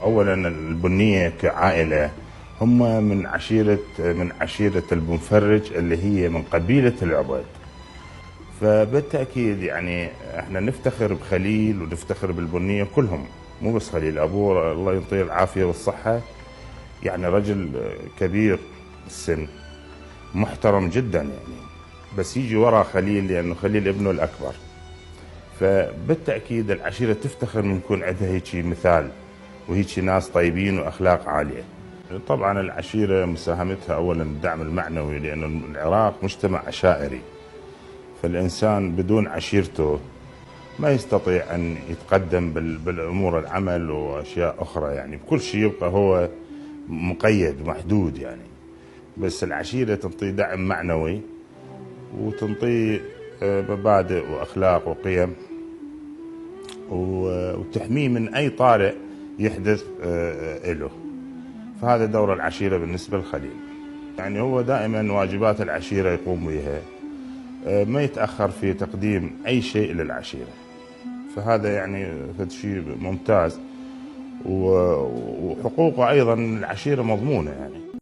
أولا البنية كعائلة هم من عشيرة البنفرج اللي هي من قبيلة العبيد. فبالتأكيد يعني احنا نفتخر بخليل ونفتخر بالبنية كلهم، مو بس خليل. أبوه الله يعطيه العافية والصحة، يعني رجل كبير السن، محترم جدا يعني، بس يجي ورا خليل لأنه خليل ابنه الأكبر. فبالتأكيد العشيرة تفتخر من يكون عندها هيك مثال وهيك ناس طيبين وأخلاق عالية. طبعا العشيرة مساهمتها أولا الدعم المعنوي، لأن العراق مجتمع عشائري، فالإنسان بدون عشيرته ما يستطيع أن يتقدم بالأمور العمل وأشياء أخرى، يعني بكل شيء يبقى هو مقيد محدود يعني. بس العشيرة تنطيه دعم معنوي وتنطيه مبادئ وأخلاق وقيم، وتحميه من أي طارئ يحدث له. فهذا دور العشيرة بالنسبة لخليل. يعني هو دائما واجبات العشيرة يقوم بها، ما يتأخر في تقديم أي شيء للعشيرة. فهذا يعني شيء ممتاز، وحقوقه أيضا العشيرة مضمونة يعني.